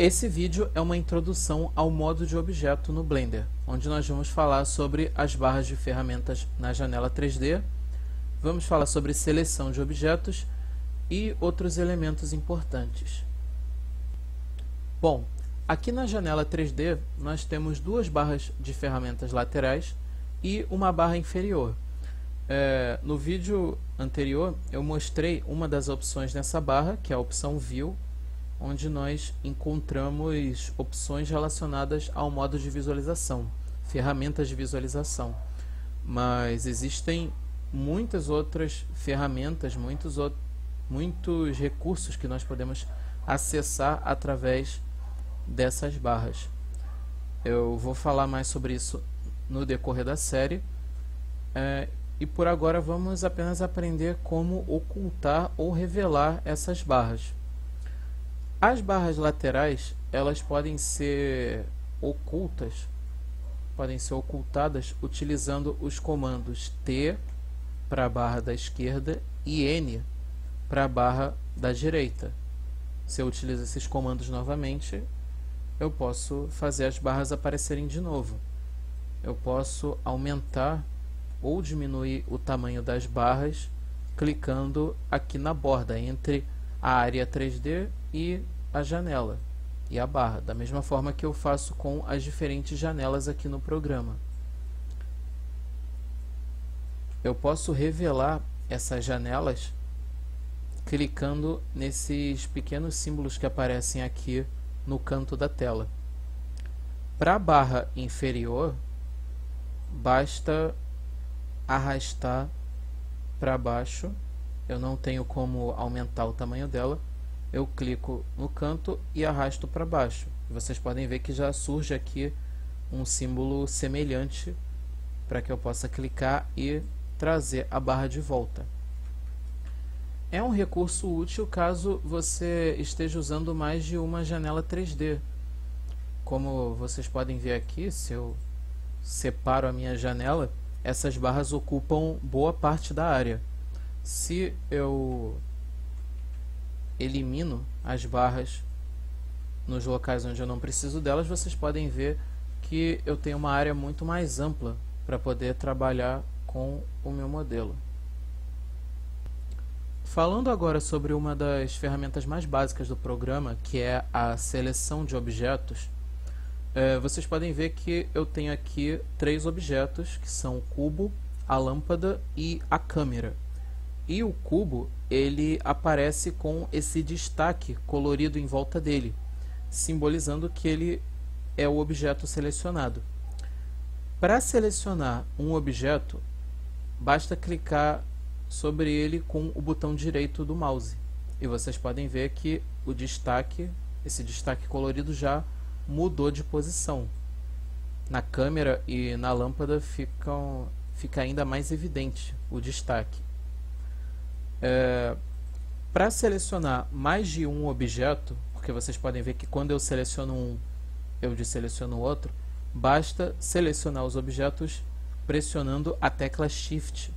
Esse vídeo é uma introdução ao modo de objeto no Blender, onde nós vamos falar sobre as barras de ferramentas na janela 3D, vamos falar sobre seleção de objetos e outros elementos importantes. Bom, aqui na janela 3D nós temos duas barras de ferramentas laterais e uma barra inferior. No vídeo anterior eu mostrei uma das opções nessa barra, que é a opção View, onde nós encontramos opções relacionadas ao modo de visualização, ferramentas de visualização. Mas existem muitas outras ferramentas, muitos recursos que nós podemos acessar através dessas barras. Eu vou falar mais sobre isso no decorrer da série. E por agora vamos apenas aprender como ocultar ou revelar essas barras. As barras laterais, elas podem ser ocultadas utilizando os comandos T para a barra da esquerda e N para a barra da direita. Se eu utilizo esses comandos novamente, eu posso fazer as barras aparecerem de novo. Eu posso aumentar ou diminuir o tamanho das barras clicando aqui na borda entre a área 3D e a janela e a barra, da mesma forma que eu faço com as diferentes janelas aqui no programa. Eu posso revelar essas janelas clicando nesses pequenos símbolos que aparecem aqui no canto da tela. Para a barra inferior, basta arrastar para baixo. Eu não tenho como aumentar o tamanho dela. Eu clico no canto e arrasto para baixo. Vocês podem ver que já surge aqui um símbolo semelhante para que eu possa clicar e trazer a barra de volta. É um recurso útil caso você esteja usando mais de uma janela 3D. Como vocês podem ver aqui, se eu separo a minha janela, essas barras ocupam boa parte da área. Se eu elimino as barras nos locais onde eu não preciso delas, vocês podem ver que eu tenho uma área muito mais ampla para poder trabalhar com o meu modelo. Falando agora sobre uma das ferramentas mais básicas do programa, que é a seleção de objetos, vocês podem ver que eu tenho aqui três objetos, que são o cubo, a lâmpada e a câmera. E o cubo, ele aparece com esse destaque colorido em volta dele, simbolizando que ele é o objeto selecionado. Para selecionar um objeto, basta clicar sobre ele com o botão direito do mouse. E vocês podem ver que o destaque, esse destaque colorido já mudou de posição. Na câmera e na lâmpada fica ainda mais evidente o destaque. Para selecionar mais de um objeto, porque vocês podem ver que quando eu seleciono um, eu desseleciono o outro, basta selecionar os objetos pressionando a tecla Shift.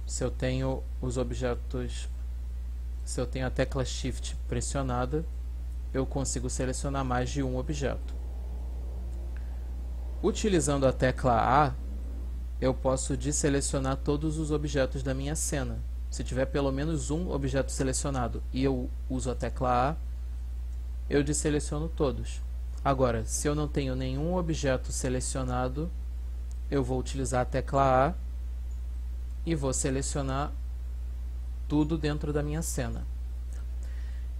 Se eu tenho a tecla Shift pressionada, eu consigo selecionar mais de um objeto. Utilizando a tecla A, eu posso desselecionar todos os objetos da minha cena. Se tiver pelo menos um objeto selecionado e eu uso a tecla A, eu desseleciono todos. Agora, se eu não tenho nenhum objeto selecionado, eu vou utilizar a tecla A e vou selecionar tudo dentro da minha cena.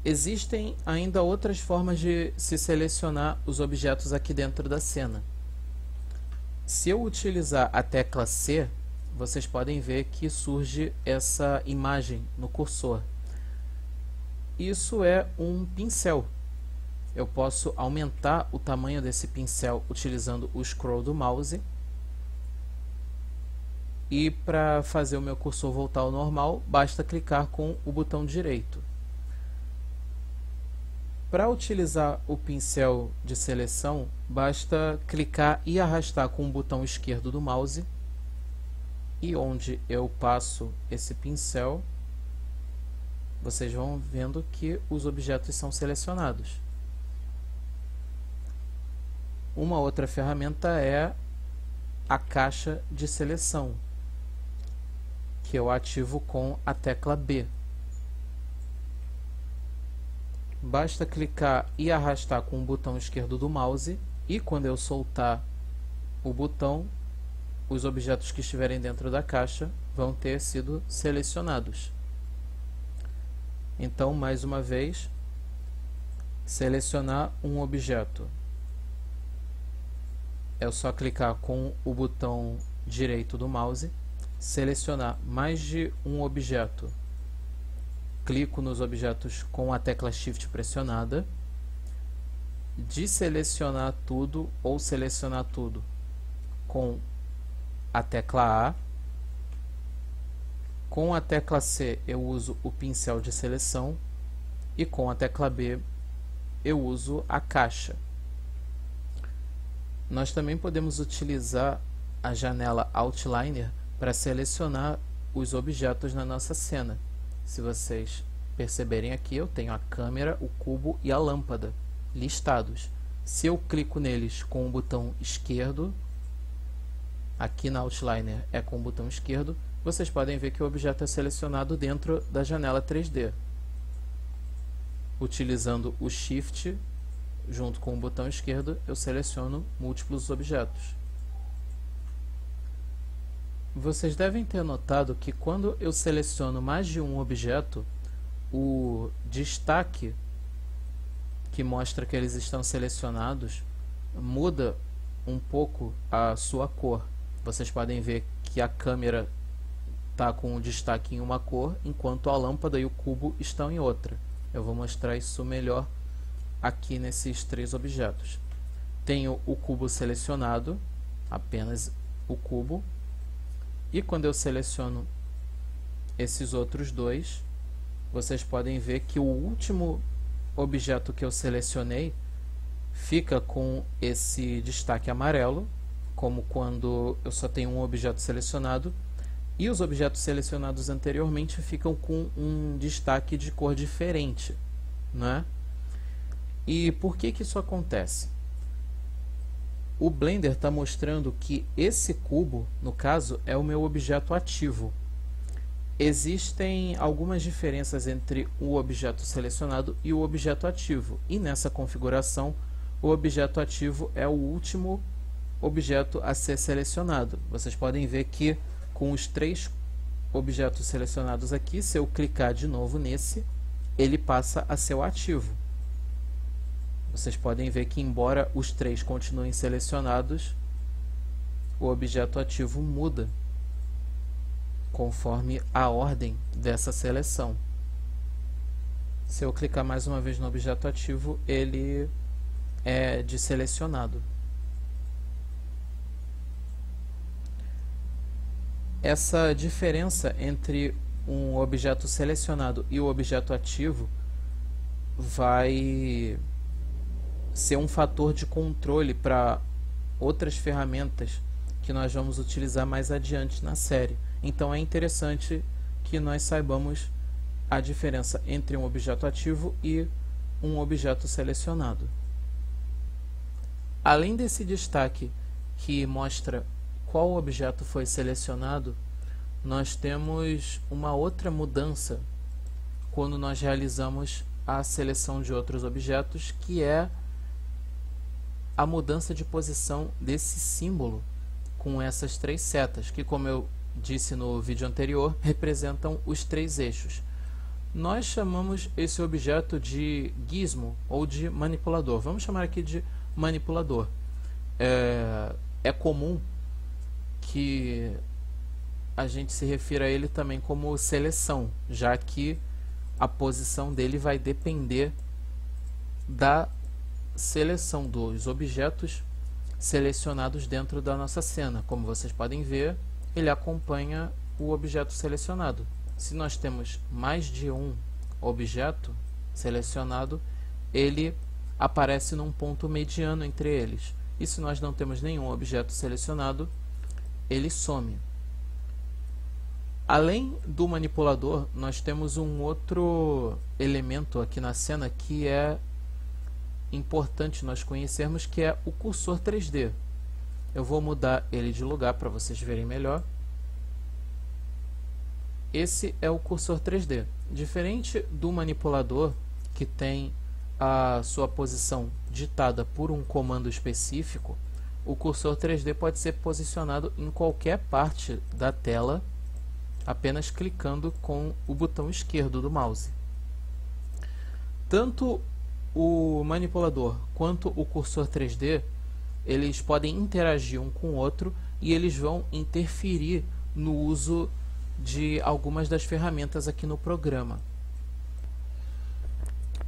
Existem ainda outras formas de se selecionar os objetos aqui dentro da cena. Se eu utilizar a tecla C, vocês podem ver que surge essa imagem no cursor. Isso é um pincel. Eu posso aumentar o tamanho desse pincel utilizando o scroll do mouse. E para fazer o meu cursor voltar ao normal, basta clicar com o botão direito. Para utilizar o pincel de seleção, basta clicar e arrastar com o botão esquerdo do mouse. E onde eu passo esse pincel, vocês vão vendo que os objetos são selecionados. Uma outra ferramenta é a caixa de seleção, que eu ativo com a tecla B. Basta clicar e arrastar com o botão esquerdo do mouse, e quando eu soltar o botão, os objetos que estiverem dentro da caixa vão ter sido selecionados. Então, mais uma vez, selecionar um objeto. É só clicar com o botão direito do mouse, selecionar mais de um objeto. Clico nos objetos com a tecla Shift pressionada. Desselecionar tudo ou selecionar tudo com a tecla A. Com a tecla C eu uso o pincel de seleção e com a tecla B eu uso a caixa. Nós também podemos utilizar a janela Outliner para selecionar os objetos na nossa cena. Se vocês perceberem aqui, eu tenho a câmera, o cubo e a lâmpada listados. Se eu clico neles com o botão esquerdo, aqui na Outliner é com o botão esquerdo, vocês podem ver que o objeto é selecionado dentro da janela 3D. Utilizando o Shift junto com o botão esquerdo, eu seleciono múltiplos objetos. Vocês devem ter notado que quando eu seleciono mais de um objeto, o destaque que mostra que eles estão selecionados muda um pouco a sua cor. Vocês podem ver que a câmera está com o destaque em uma cor, enquanto a lâmpada e o cubo estão em outra. Eu vou mostrar isso melhor aqui nesses três objetos. Tenho o cubo selecionado, apenas o cubo, e quando eu seleciono esses outros dois, vocês podem ver que o último objeto que eu selecionei fica com esse destaque amarelo, como quando eu só tenho um objeto selecionado, e os objetos selecionados anteriormente ficam com um destaque de cor diferente, né? E por que que isso acontece? O Blender está mostrando que esse cubo, no caso, é o meu objeto ativo. Existem algumas diferenças entre o objeto selecionado e o objeto ativo. E nessa configuração, o objeto ativo é o último objeto a ser selecionado. Vocês podem ver que com os três objetos selecionados aqui, se eu clicar de novo nesse, ele passa a ser o ativo. Vocês podem ver que, embora os três continuem selecionados, o objeto ativo muda conforme a ordem dessa seleção. Se eu clicar mais uma vez no objeto ativo, ele é desselecionado. Essa diferença entre um objeto selecionado e o objeto ativo vai ser um fator de controle para outras ferramentas que nós vamos utilizar mais adiante na série. Então é interessante que nós saibamos a diferença entre um objeto ativo e um objeto selecionado. Além desse destaque que mostra qual objeto foi selecionado, nós temos uma outra mudança quando nós realizamos a seleção de outros objetos, que é a mudança de posição desse símbolo com essas três setas, que, como eu disse no vídeo anterior, representam os três eixos. Nós chamamos esse objeto de gizmo ou de manipulador. Vamos chamar aqui de manipulador. É comum que a gente se refira a ele também como seleção, já que a posição dele vai depender da seleção dos objetos selecionados dentro da nossa cena. Como vocês podem ver, ele acompanha o objeto selecionado. Se nós temos mais de um objeto selecionado, ele aparece num ponto mediano entre eles. E se nós não temos nenhum objeto selecionado, ele some. Além do manipulador, nós temos um outro elemento aqui na cena que é importante nós conhecermos, que é o cursor 3D. Eu vou mudar ele de lugar para vocês verem melhor. Esse é o cursor 3D. Diferente do manipulador, que tem a sua posição ditada por um comando específico, o cursor 3D pode ser posicionado em qualquer parte da tela, apenas clicando com o botão esquerdo do mouse. Tanto o manipulador quanto o cursor 3D, eles podem interagir um com o outro e eles vão interferir no uso de algumas das ferramentas aqui no programa.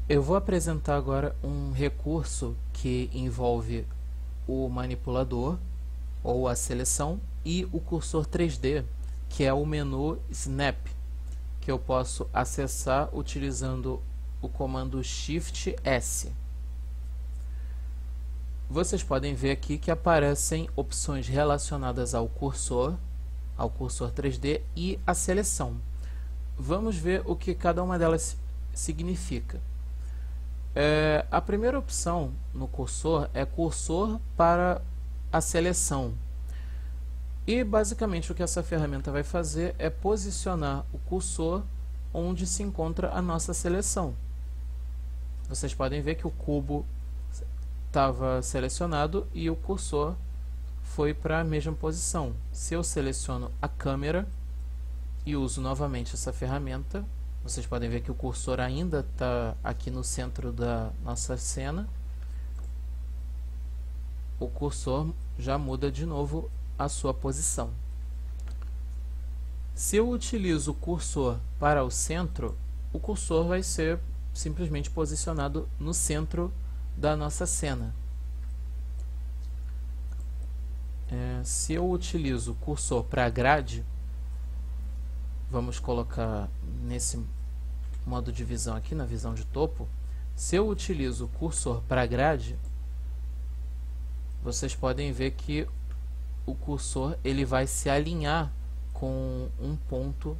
Eu vou apresentar agora um recurso que envolve o manipulador ou a seleção e o cursor 3D, que é o menu Snap, que eu posso acessar utilizando o comando Shift S. Vocês podem ver aqui que aparecem opções relacionadas ao cursor 3D e à seleção. Vamos ver o que cada uma delas significa. A primeira opção no cursor é cursor para a seleção. E basicamente o que essa ferramenta vai fazer é posicionar o cursor onde se encontra a nossa seleção. Vocês podem ver que o cubo estava selecionado e o cursor foi para a mesma posição. Se eu seleciono a câmera e uso novamente essa ferramenta, vocês podem ver que o cursor ainda está aqui no centro da nossa cena. O cursor já muda de novo a sua posição. Se eu utilizo o cursor para o centro, o cursor vai ser simplesmente posicionado no centro da nossa cena. Se eu utilizo o cursor para a grade, vamos colocar nesse modo de visão aqui, na visão de topo. Se eu utilizo o cursor para a grade, vocês podem ver que o cursor ele vai se alinhar com um ponto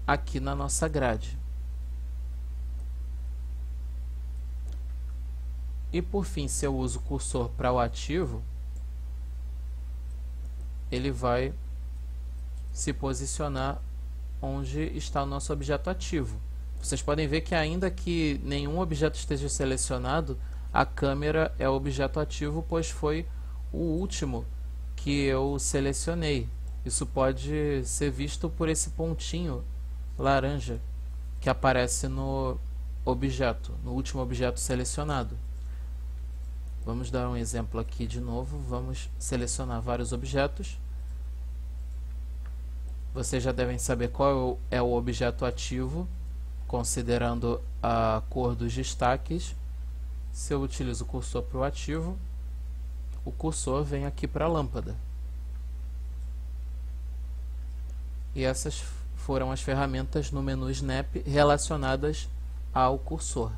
aqui na nossa grade. E por fim, se eu uso o cursor para o ativo, ele vai se posicionar onde está o nosso objeto ativo. Vocês podem ver que ainda que nenhum objeto esteja selecionado, a câmera é o objeto ativo, pois foi o último que eu selecionei. Isso pode ser visto por esse pontinho laranja que aparece no objeto, no último objeto selecionado. Vamos dar um exemplo aqui de novo. Vamos selecionar vários objetos. Vocês já devem saber qual é o objeto ativo, considerando a cor dos destaques. Se eu utilizo o cursor para o ativo, o cursor vem aqui para a lâmpada. E essas foram as ferramentas no menu Snap relacionadas ao cursor.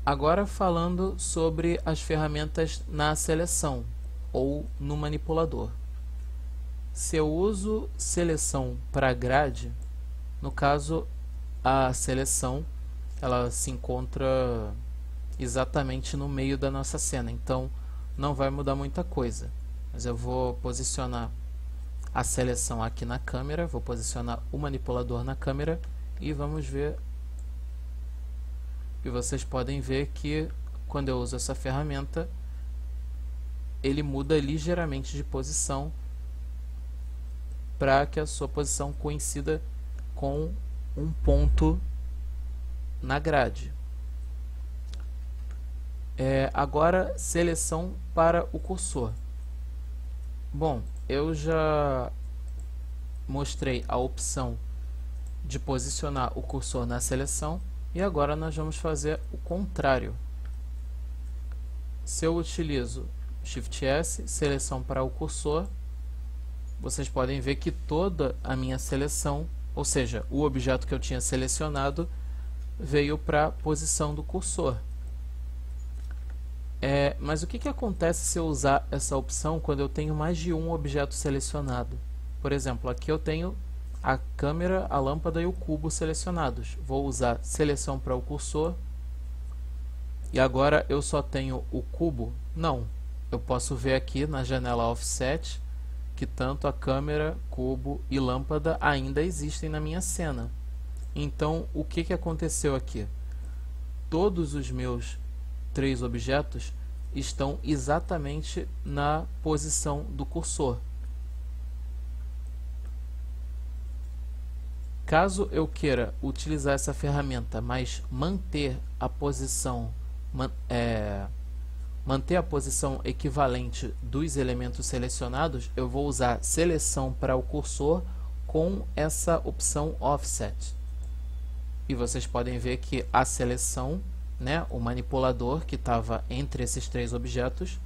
Agora falando sobre as ferramentas na seleção ou no manipulador. Se eu uso seleção para grade, no caso a seleção ela se encontra exatamente no meio da nossa cena, então não vai mudar muita coisa. Mas eu vou posicionar a seleção aqui na câmera, vou posicionar o manipulador na câmera e vamos ver. E vocês podem ver que quando eu uso essa ferramenta, ele muda ligeiramente de posição para que a sua posição coincida com um ponto na grade. Agora, seleção para o cursor. Bom, eu já mostrei a opção de posicionar o cursor na seleção e agora nós vamos fazer o contrário. Se eu utilizo Shift S, seleção para o cursor, vocês podem ver que toda a minha seleção, ou seja, o objeto que eu tinha selecionado, veio para a posição do cursor. Mas o que acontece se eu usar essa opção quando eu tenho mais de um objeto selecionado? Por exemplo, aqui eu tenho a câmera, a lâmpada e o cubo selecionados. Vou usar seleção para o cursor. E agora eu só tenho o cubo? Não. Eu posso ver aqui na janela Offset que tanto a câmera, cubo e lâmpada ainda existem na minha cena. Então, o que aconteceu aqui? Todos os meus 3 objetos estão exatamente na posição do cursor. Caso eu queira utilizar essa ferramenta, mas manter a posição equivalente dos elementos selecionados, eu vou usar seleção para o cursor com essa opção Offset. E vocês podem ver que a seleção, né, o manipulador que estava entre esses 3 objetos,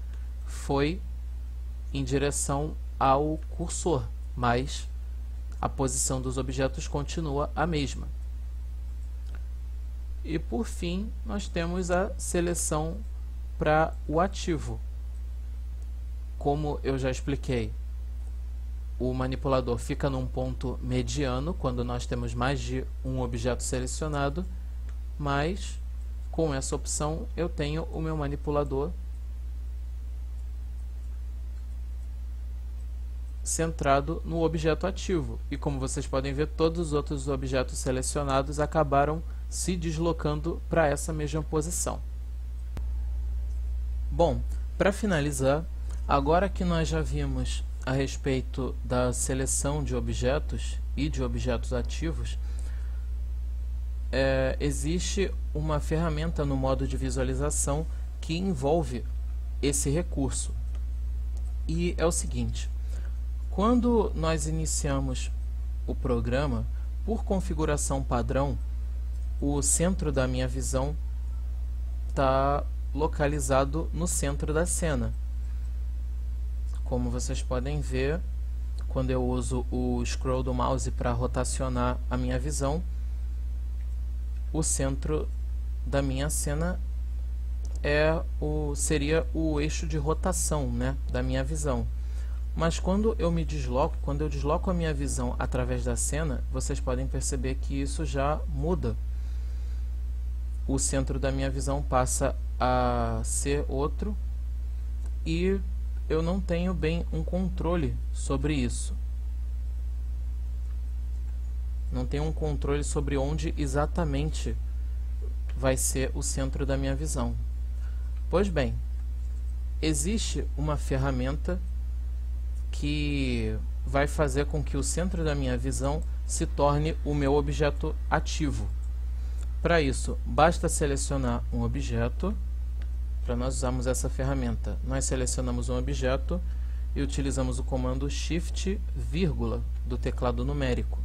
foi em direção ao cursor, mas a posição dos objetos continua a mesma. E por fim, nós temos a seleção para o ativo. Como eu já expliquei, o manipulador fica num ponto mediano quando nós temos mais de um objeto selecionado, mas com essa opção eu tenho o meu manipulador centrado no objeto ativo. E como vocês podem ver, todos os outros objetos selecionados acabaram se deslocando para essa mesma posição. Bom, para finalizar, agora que nós já vimos a respeito da seleção de objetos e de objetos ativos, existe uma ferramenta no modo de visualização que envolve esse recurso. E é o seguinte: quando nós iniciamos o programa, por configuração padrão, o centro da minha visão está localizado no centro da cena. Como vocês podem ver, quando eu uso o scroll do mouse para rotacionar a minha visão, o centro da minha cena seria o eixo de rotação, né, da minha visão. Mas quando eu desloco a minha visão através da cena, vocês podem perceber que isso já muda. O centro da minha visão passa a ser outro e eu não tenho bem um controle sobre isso. Não tenho um controle sobre onde exatamente vai ser o centro da minha visão. Pois bem, existe uma ferramenta que vai fazer com que o centro da minha visão se torne o meu objeto ativo. Para isso, basta selecionar um objeto. Para nós usarmos essa ferramenta, nós selecionamos um objeto e utilizamos o comando Shift, vírgula do teclado numérico.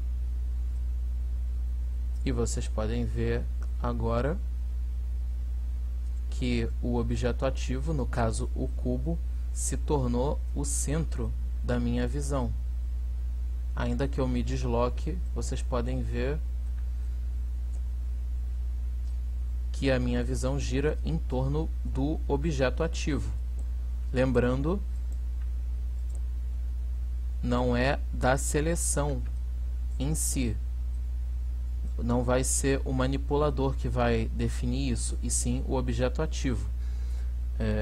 E vocês podem ver agora que o objeto ativo, no caso o cubo, se tornou o centro da minha visão. Ainda que eu me desloque, vocês podem ver que a minha visão gira em torno do objeto ativo. Lembrando, não é da seleção em si. Não vai ser o manipulador que vai definir isso, e sim o objeto ativo.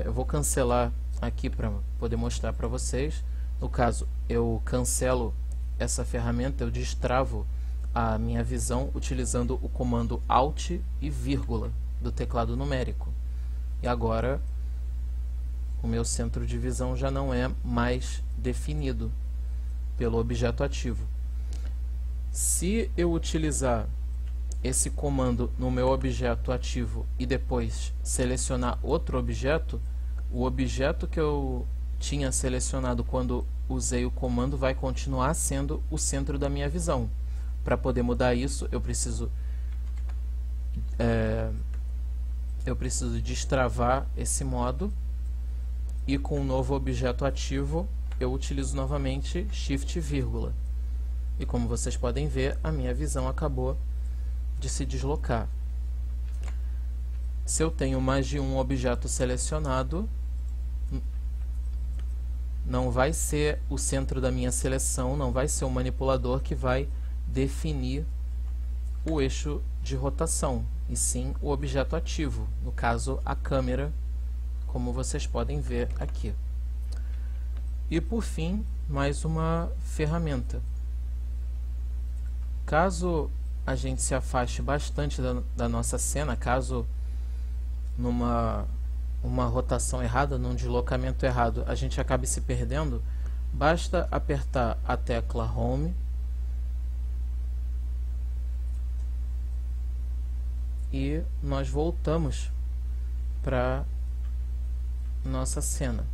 Eu vou cancelar aqui para poder mostrar para vocês. No caso, eu cancelo essa ferramenta, eu destravo a minha visão utilizando o comando Alt e vírgula do teclado numérico. E agora o meu centro de visão já não é mais definido pelo objeto ativo. Se eu utilizar esse comando no meu objeto ativo e depois selecionar outro objeto, o objeto que eu tinha selecionado quando usei o comando vai continuar sendo o centro da minha visão. Para poder mudar isso, eu preciso destravar esse modo, e com o novo objeto ativo eu utilizo novamente Shift, vírgula. E como vocês podem ver, a minha visão acabou de se deslocar. Se eu tenho mais de um objeto selecionado, não vai ser o centro da minha seleção, não vai ser o manipulador que vai definir o eixo de rotação, e sim o objeto ativo, no caso a câmera, como vocês podem ver aqui. E por fim, mais uma ferramenta. Caso a gente se afaste bastante da nossa cena, caso numa rotação errada, num deslocamento errado, a gente acabe se perdendo, basta apertar a tecla Home e nós voltamos para nossa cena.